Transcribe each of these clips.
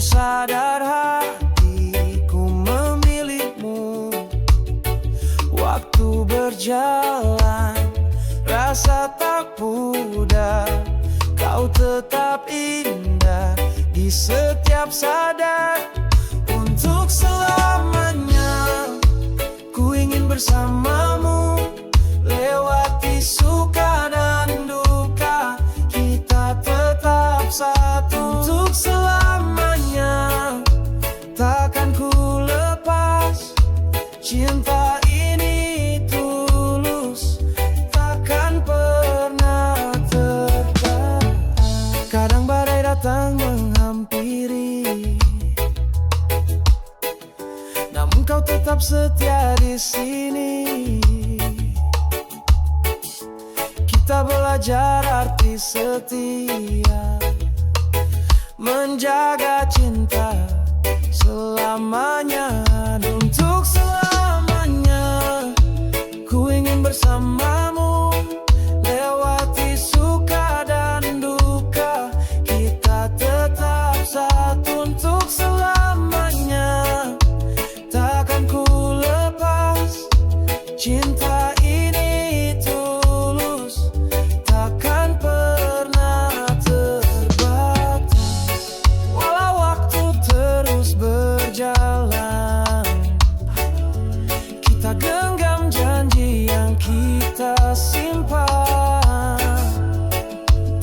sadar hatiku memilihmu. Waktu berjalan, rasa tak pudar. Kau tetap indah di setiap sadar. Untuk selamanya ku ingin bersamamu, lewati suka dan duka, kita tetap satu. Untuk selamanya takkan ku lepas, cinta ini tulus, takkan pernah terbatas. Kadang badai datang menghampiri, namun kau tetap setia di sini. Kita belajar arti setia, menjaga cinta selamanya. Untuk selamanya ku ingin bersamamu, lewati suka dan duka, kita tetap satu. Untuk selamanya takkan ku lepas, cinta ini tulus, takkan pernah terbatas. Walau waktu terus berjalan, kita genggam janji yang kita simpan.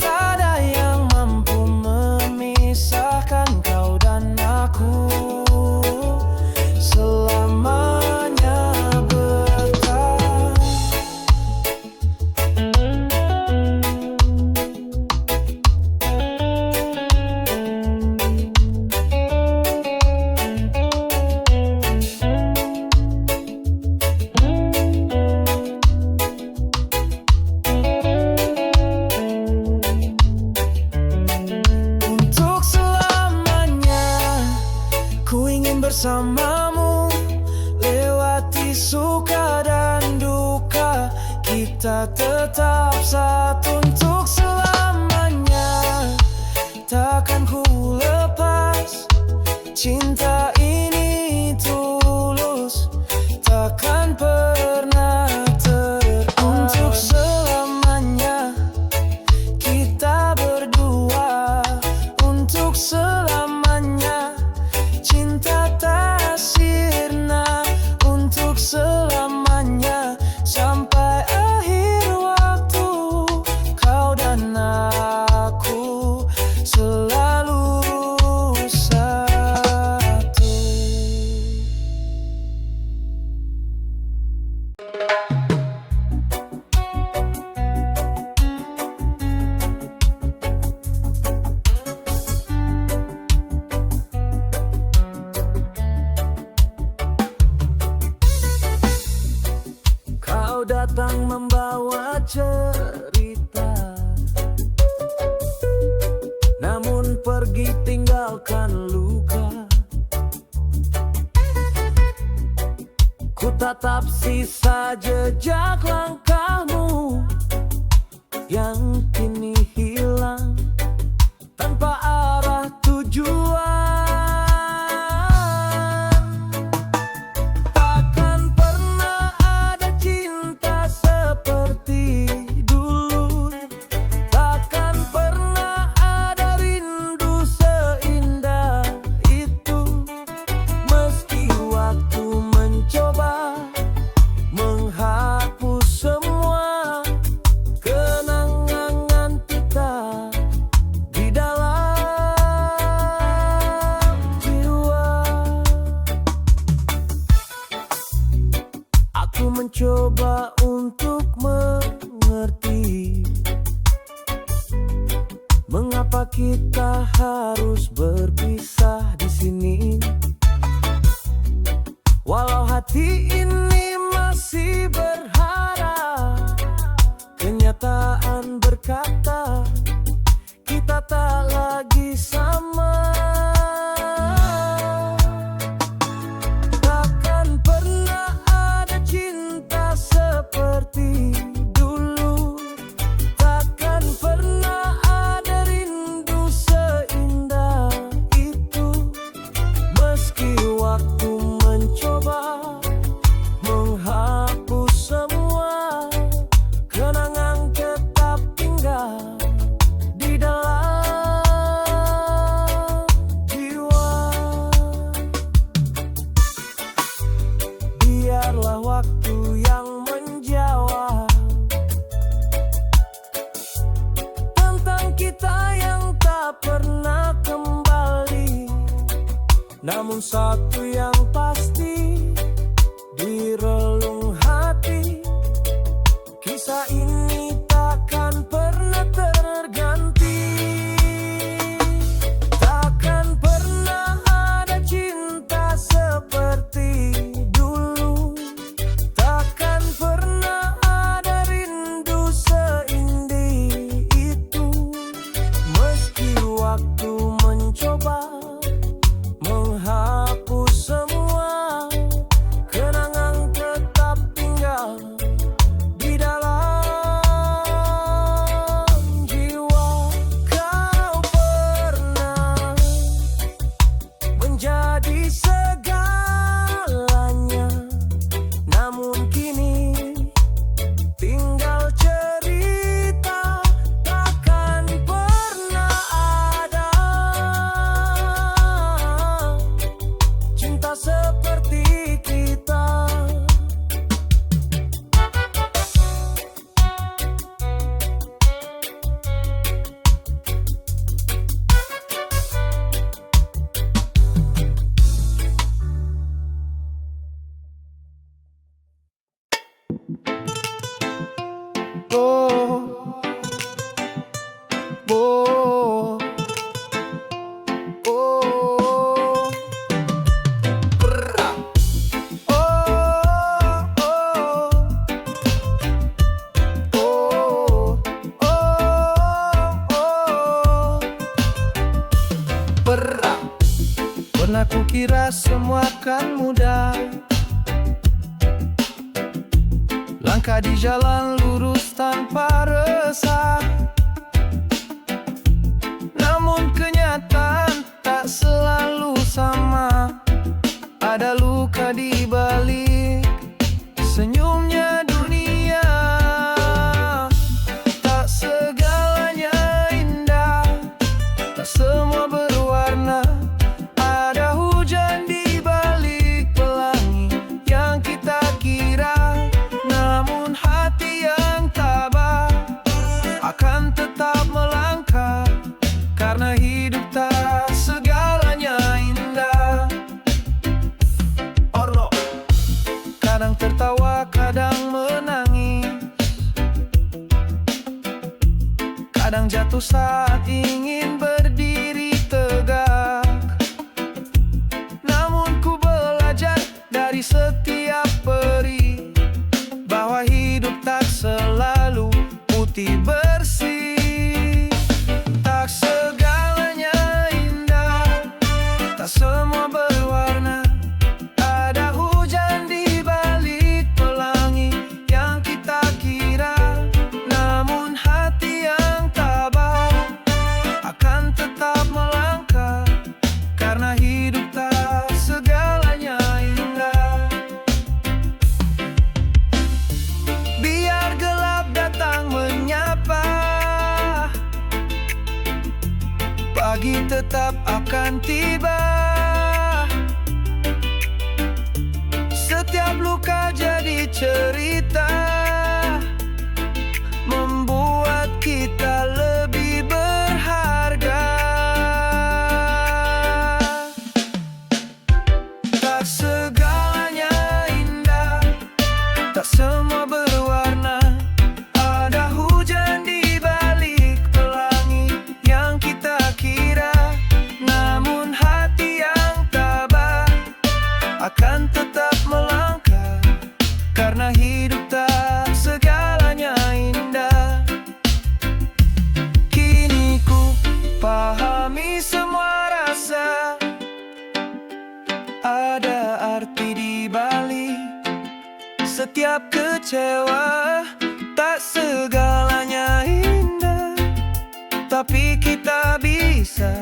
Tak ada yang mampu memisahkan kau dan aku, selamanya bertahan. Untuk selamanya ku ingin bersamamu, lewati suka dan duka, kita tetap satu. Untuk selamanya takkan ku lepas, cinta ini tulus, takkan pernah terbatas. Untuk selamanya kita berdua, untuk selamanya cinta tak sirna. Untuk selamanya sampai akhir waktu, kau dan aku selalu satu. Kau datang membawa cerita, namun pergi tinggalkan luka. Ku tatap sisa jejak langkahmu yang kini hilang tanpa arah tujuan. Takkan pernah ada cinta seperti dulu, takkan pernah ada rindu seindah itu. Meski waktu mencoba menghapus semua kenangan Namun satu yang pasti di relung hati, kisah ini takkan pernah terganti. Takkan pernah ada cinta seperti dulu. Takkan pernah ada rindu seindah itu. Meski waktu mencoba menghapus semua, kenangan tetap tinggal di dalam jiwa. Kau pernah menjadi segalanya, namun kini tinggal cerita. Takkan pernah ada cinta seperti kita. Oh, oh, oh, Brrrah. Oh, oh, oh, oh, Brrrah. Pernah kukira semua kan mudah, langkah di jalan lurus tanpa resah. Namun kenyataan tak selalu sama. Ada luka di balik senyumnya dunia. Tak segalanya indah, tak semua berwarna. Ada hujan di balik pelangi yang kita kira. Namun hati yang tabah akan tetap melangkah, karena hidup tak segalanya indah. Oh no. Kadang tertawa, kadang menangis, kadang jatuh saat ingin berdiri tegak. Namun ku belajar dari setiap peri, bahwa hidup tak selalu putih bersih. Tak segalanya indah, tak semua berwarna. Ada hujan di balik pelangi yang kita kira. Namun hati yang tabah akan tetap melangkah, karena hidup tak segalanya indah. Biar gelap datang menyapa, pagi tetap akan tiba. Setiap luka jadi cerita, membuat kita lebih berharga. Tak segalanya indah, tak semua berwarna. Ada hujan di balik pelangi yang kita kira. Namun hati yang tabah akan tetap melangkah, karena hidup tak segalanya indah. Kini ku pahami semua rasa, ada arti di balik setiap kecewa. Tak segalanya indah, tapi kita bisa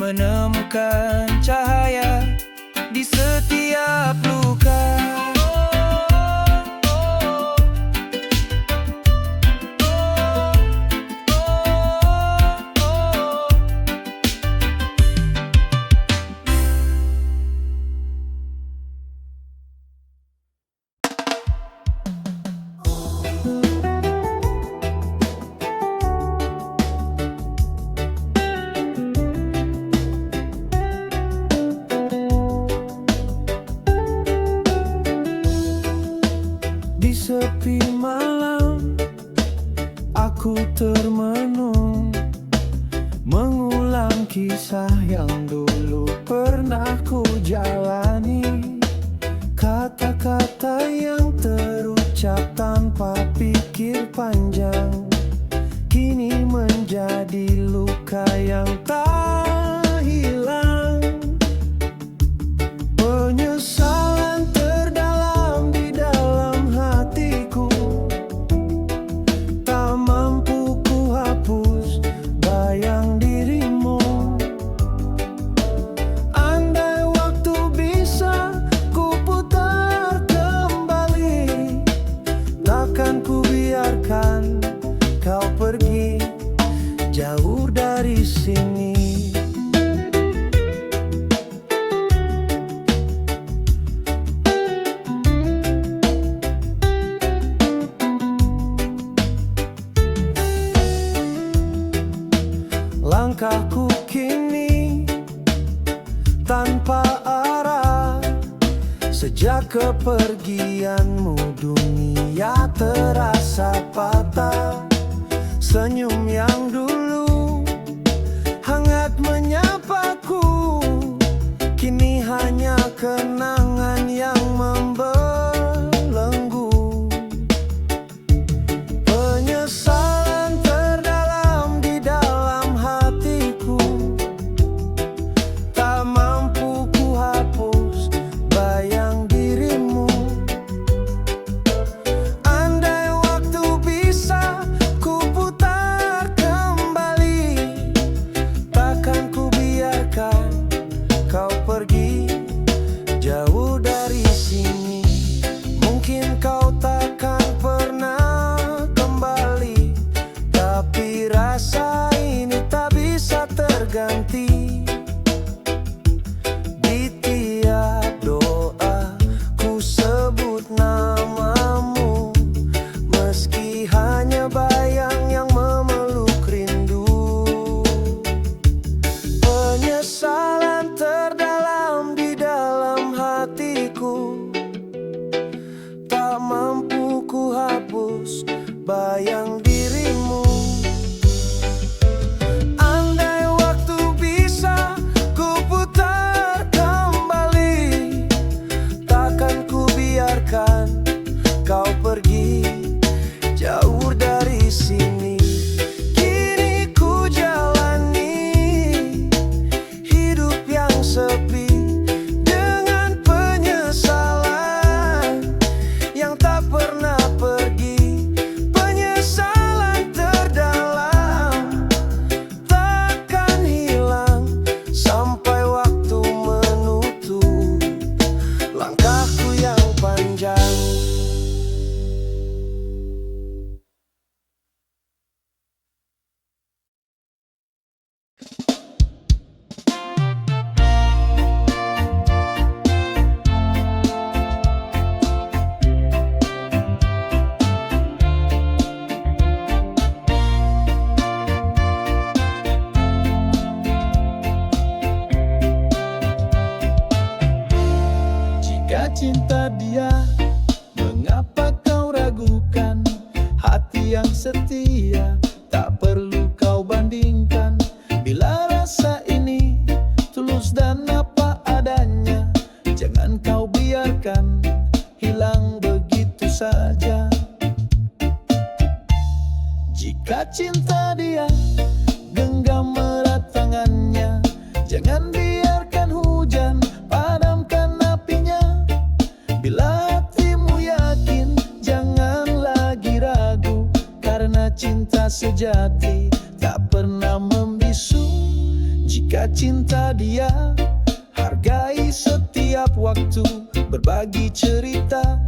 menemukan cahaya di setiap luka. termenung, mengulang kisah yang dulu pernah ku jalani. Kata-kata yang terucap tanpa pikir panjang, kini menjadi luka yang tak hilang. Penyesalan terdalam di dalam hatiku, tak mampu ku hapus bayang dirimu. Andai waktu bisa ku putar kembali, takkan ku biarkan kau pergi jauh dari sini. Langkahku kini tanpa arah, sejak kepergianmu dunia terasa patah. Senyum yang dulu hangat menyapaku, kini hanya kenangan yang membelenggu. Penyesalan terdalam di dalam hatiku, tak mampu ku hapus bayang dirimu. Andai waktu bisa ku putar kembali, takkan ku biarkan kau pergi jauh dari sini. Mungkin kau takkan pernah kembali, tapi rasa ini tak bisa terganti. Di tiap doa ku sebut namamu, meski hanya bayang yang memeluk rindu. Penyesalan terdalam di dalam hatiku, tak mampu ku hapus bayang dirimu. Andai waktu bisa ku putar kembali, takkan ku biarkan kau pergi jauh dari sini. Kini ku jalani hidup yang sepi, dengan penyesalan yang tak pernah pergi. Penyesalan terdalam takkan hilang sampai waktu menutup langkahku yang panjang. Jika cinta dia, mengapa kau ragukan? Hati yang setia tak perlu kau bandingkan. Bila rasa ini tulus dan apa adanya, jangan kau biarkan hilang begitu saja. Jika cinta dia, genggam erat tangannya, jangan biarkan hujan padamkan apinya. Bila hatimu yakin, jangan lagi ragu, karena cinta sejati tak pernah membisu. Jika cinta dia, hargai setiap waktu, berbagi cerita,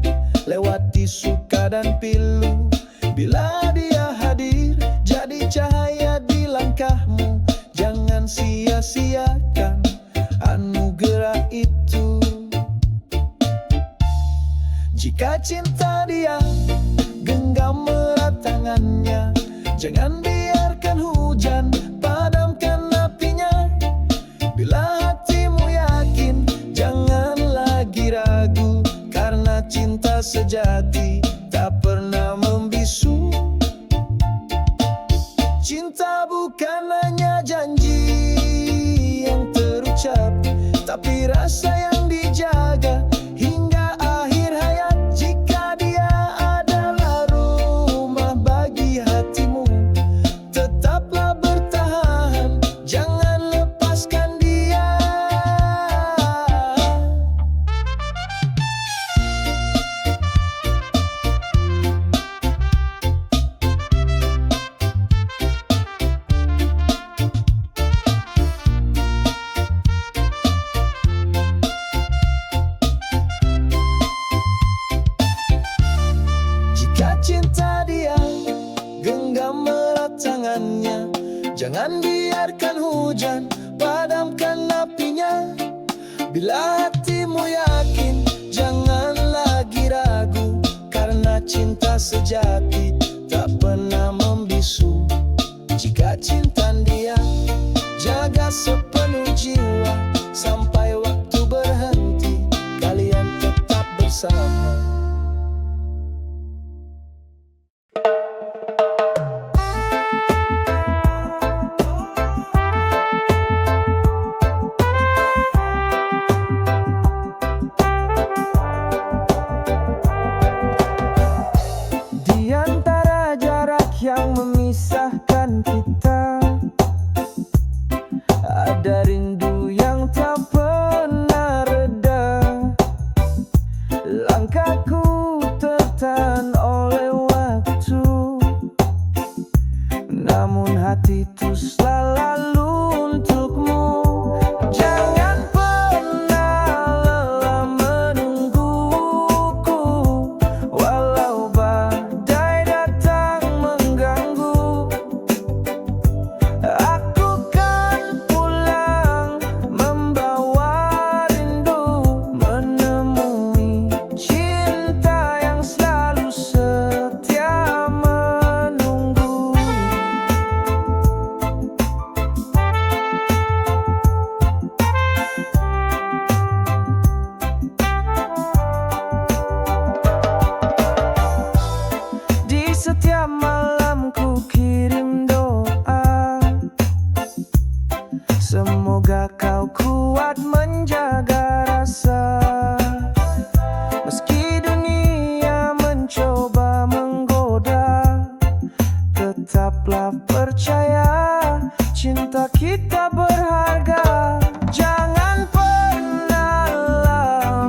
lewati suka dan pilu. Bila dia hadir, jadi cahaya di langkahmu, jangan sia-siakan anugerah itu. Jika cinta dia, genggam erat tangannya, jangan biarkan hujan padamkan apinya. Bila hatimu yakin, jangan lagi ragu, karena cinta sejati tak pernah membisu. biarkan hujan padamkan apinya. Bila hatimu yakin, jangan lagi ragu, karena cinta sejati tak pernah membisu. Jika cinta dia, jaga sepenuh jiwa, sampai waktu berhenti, kalian tetap bersama. Yang memisahkan kita, ada rindu yang tak pernah reda. Langkahku tertahan oleh waktu, namun hati itu selalu untukmu. Jangan pernah lelah menungguku, walau badai datang mengganggu. Aku kan pulang membawa rindu, menemui cinta yang selalu setia menunggu. Di setiap malam ku kirim doa, semoga kau kuat menjaga rasa. Meski dunia mencoba menggoda, tetaplah percaya cinta kita berharga. Jangan pernah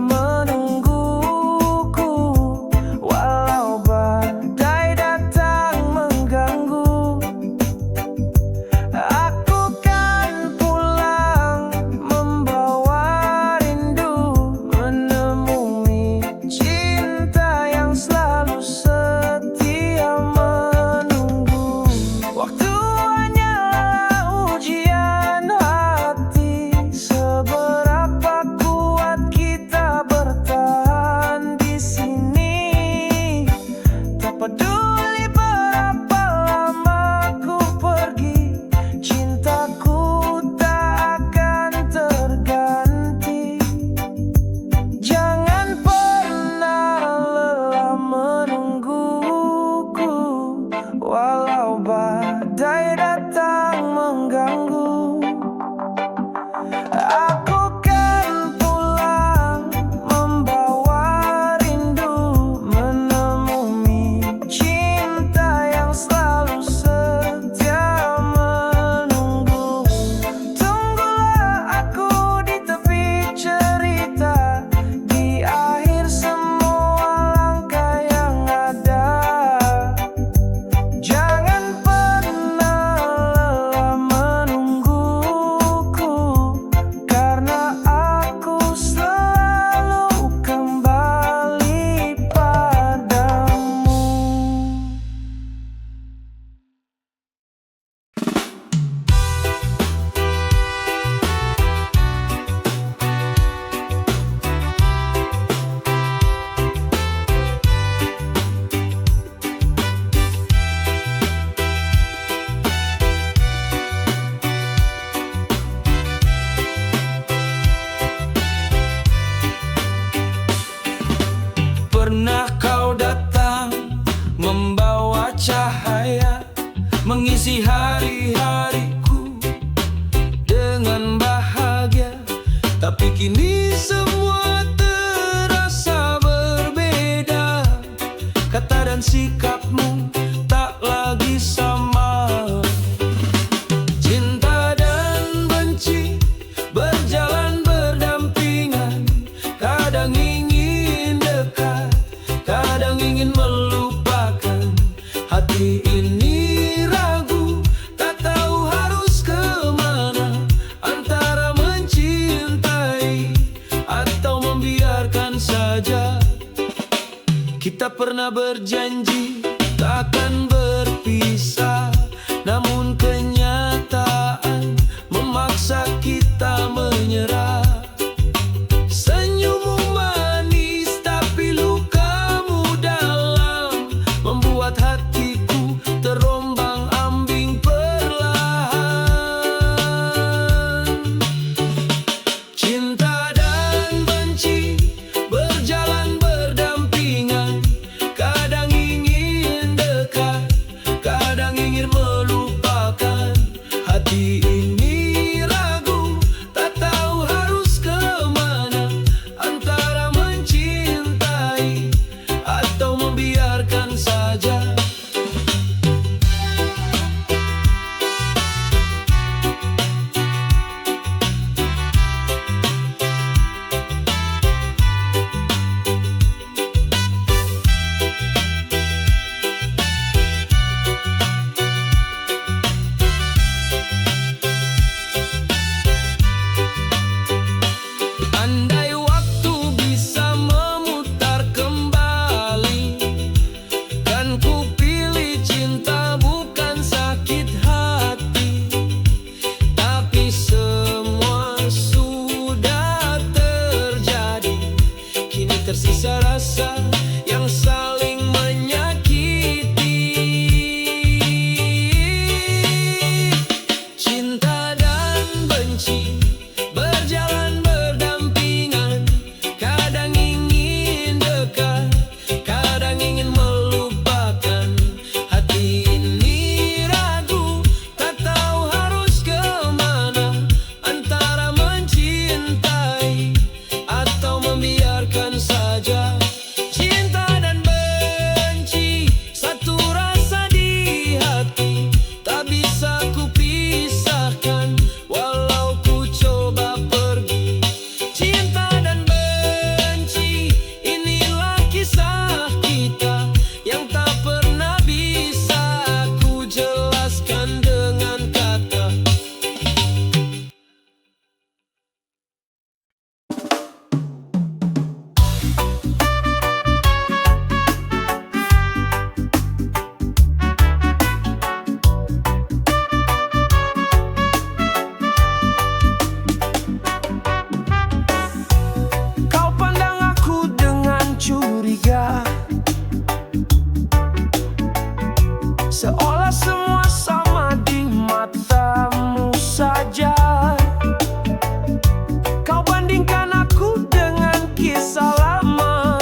menungguku, walau badai datang mengganggu. Aku kan pulang membawa rindu, menemui cinta yang selalu setia menunggu. Waktu hanyalah ujian hati, seberapa kuat kita bertahan di sini. Tak peduli berapa lama ku pergi, cintaku tak akan terganti. Jangan pernah lelah menungguku, walau badai datang mengganggu. Aku kan pulang membawa rindu, menemui cinta yang selalu setia menunggu. Tunggulah aku di tepi cerita, di akhir semua langkah yang ada. Jangan pernah lelah menungguku, karena aku selalu kembali padamu. Pernah kau datang membawa cahaya, mengisi hari-hariku dengan bahagia. Tapi kini semua terasa berbeda, kata dan sikapmu tak lagi sama. Cinta dan benci berjalan berdampingan, kadang ingin dekat, kadang ingin melupakan. Hati ini ragu, tak tahu harus kemana, antara mencintai atau membiarkan saja. Kita pernah berjanji takkan berpisah, namun kenyataan Andai waktu bisa memutar kembali, kan ku pilih cinta bukan sakit hati. Tapi semua sudah terjadi, kini tersisa rasa yang saling menyakiti. Cinta dan benci berjalan berdampingan, kadang ingin dekat, kadang ingin melupakan. Hati ini ragu, tak tahu harus kemana, antara mencintai atau membiarkan saja. Cinta dan benci, satu rasa di hati, tak bisa ku pisahkan walau ku coba pergi. Cinta dan benci, inilah kisah kita yang tak pernah bisa aku jelaskan dengan kata. Kau pandang aku dengan curiga, seolah semua sama di matamu saja. Kau bandingkan aku dengan kisah lama,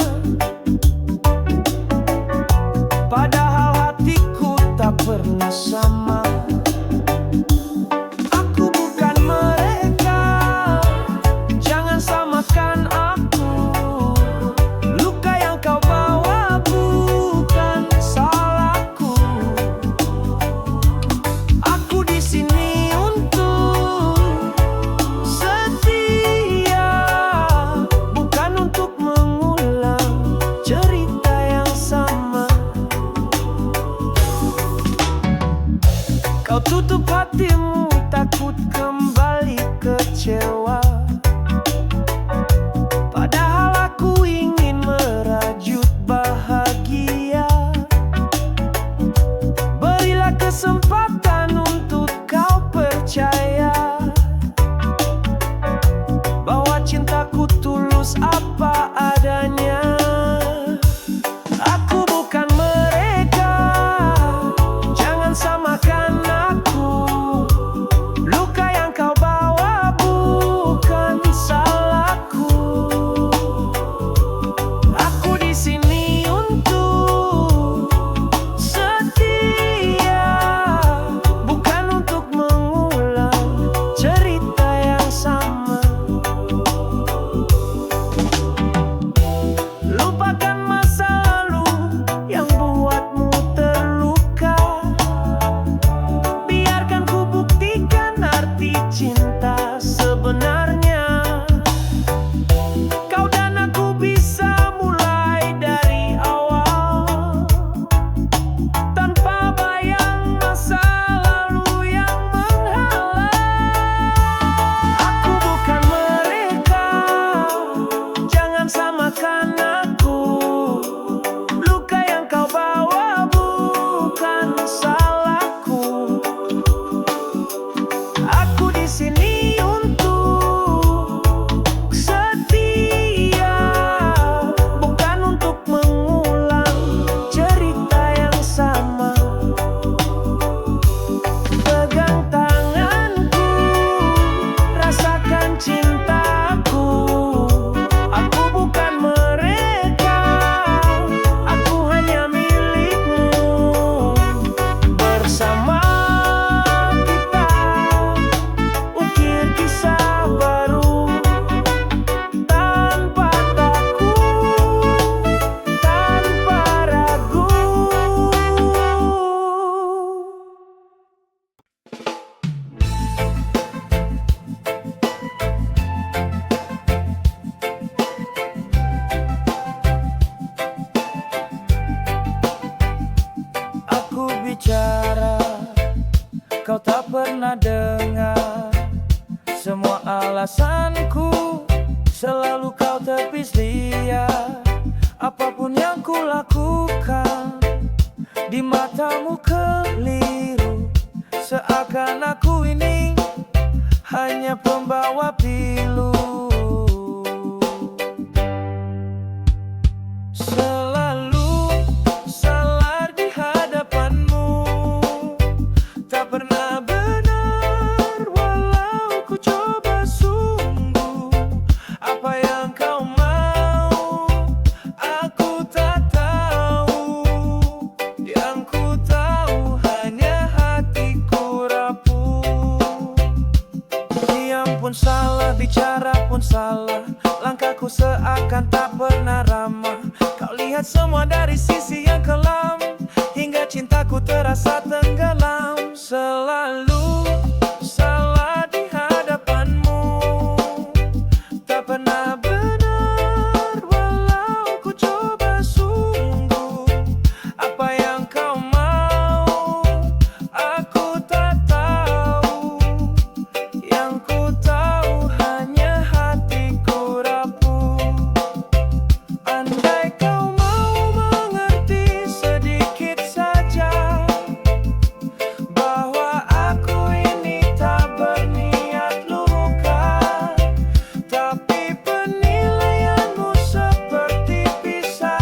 padahal hatiku tak pernah sama. Aku bukan mereka, jangan samakan aku. Luka yang kau bawa bukan salahku. Aku di sini untuk setia, bukan untuk mengulang cerita yang sama. Kau tutup hatimu, takut kembali kecewa, padahal aku ingin merajut bahagia. Berilah kesempatan untuk kau percaya bahwa cintaku tulus apa adanya. Aku bukan mereka, jangan samakan aku. Luka yang kau bawa bukan salahku. Aku di sini untuk setia, bukan untuk mengulang cerita yang sama. Lupakan masa lalu yang buatmu terluka, biarkan ku buktikan arti cinta sebenarnya. Kau dan aku bisa mulai dari awal, tanpa bayang masa lalu yang menghalang. Aku bukan mereka, jangan samakan aku. Luka yang kau bawa bukan salahku. Aku di sini untuk setia, bukan untuk mengulang cerita yang sama. Pegang tanganku, rasakan cintaku. Aku bukan mereka, aku hanya milikmu. Bersama kita ukir kisah baru, tanpa takut, tanpa ragu. Aku bicara, kau tak pernah dengar semua alasanku. Selalu kau tepis lihat apapun yang ku lakukan. Di matamu keliru, seakan aku ini hanya pembawa pilu. Selalu salah di hadapanmu, tak pernah benar walau ku coba sungguh. Apa yang kau mau aku tak tahu, yang ku tahu hanya hatiku rapuh. Diam pun salah, bicara pun salah, langkahku seakan tak pernah ramah. Kau lihat semua dari sisi yang kelam, hingga cintaku terasa tenggelam. Selalu salah di hadapanmu, tak pernah benar walau ku coba sungguh. Apa yang kau mau aku tak tahu, yang ku tahu hanya hatiku rapuh. Andai kau mau mengerti sedikit saja bahwa aku ini tak berniat luka, tapi penilaianmu seperti pisau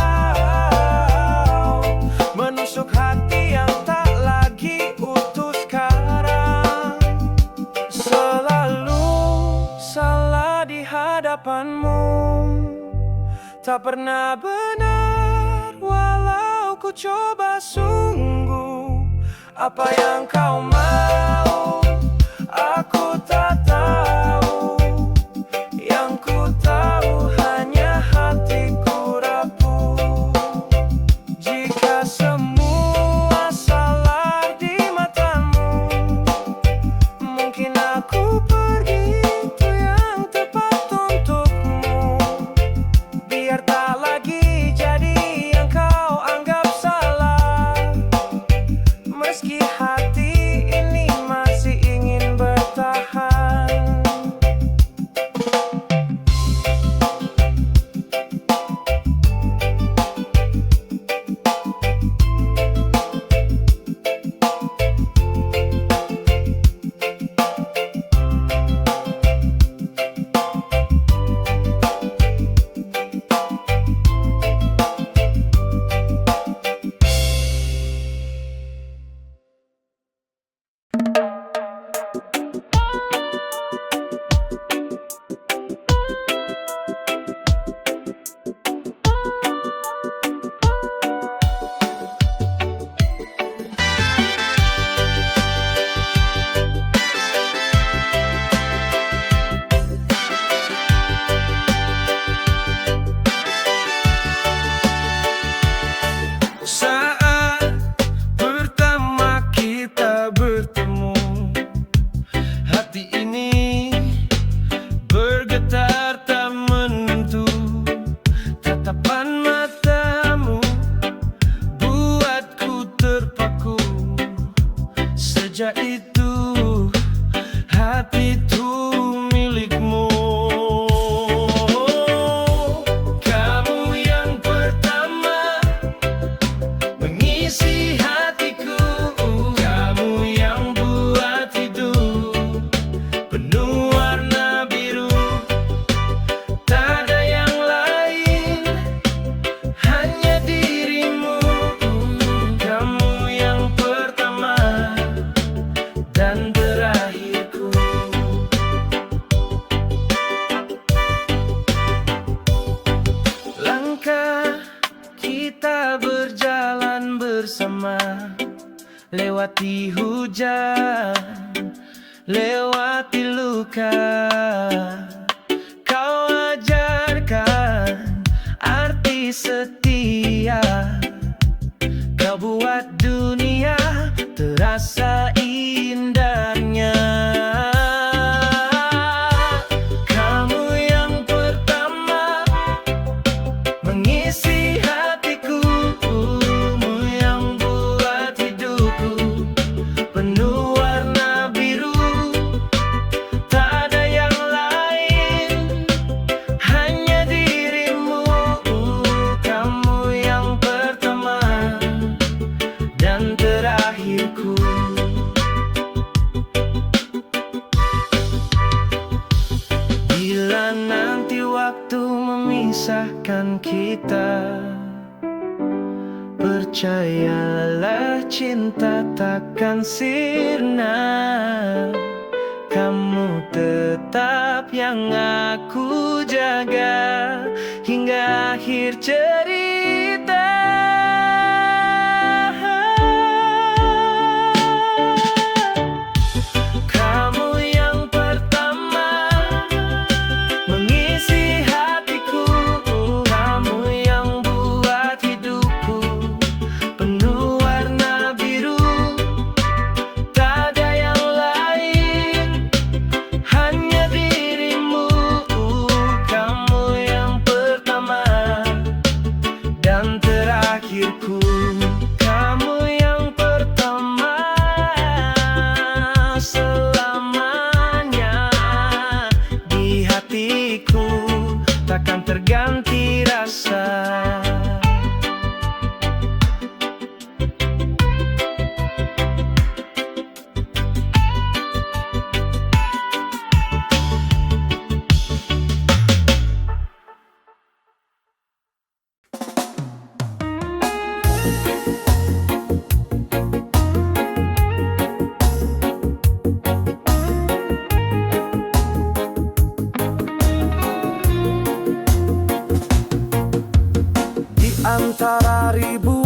menusuk hati yang tak lagi utuh sekarang. Selalu salah di hadapanmu, tak pernah benar walau ku coba sungguh. Apa yang kau mau aku tak tahu, yang ku tahu hanya hatiku rapuh. Jika semua salah di matamu, mungkin aku pergi itu yang tepat untukmu. Biar tak lagi jadi yang kau anggap salah, meski hati ini masih ingin bertahan. Saat pertama kita bertemu, hati ini bergetar tak menentu. Tatapan matamu buatku terpaku. Sejak itu hati itu milikmu. Kamu yang pertama mengisi hatiku, kamu yang buat hidup penuh warna biru. Tak ada yang lain, hanya dirimu. Kamu yang pertama dan terakhirku. Langkah kita berjalan bersama, lewati hujan, lewati luka. Kau ajarkan arti setia, kau buat dunia terasa indahnya. Kamu yang pertama mengisi hatiku, yang buat hidupku penuh warna biru. Tak ada yang lain, waktu memisahkan kita. Percayalah cinta takkan sirna, kamu tetap yang aku jaga hingga akhir cerita. Kamu yang pertama mengisi hatiku, kamu yang buat hidupku penuh warna biru. Tak ada yang lain, hanya dirimu. Kamu yang pertama dan terakhirku. Kamu yang pertama selamanya di hatiku, takkan terganti rasa. Antara ribuan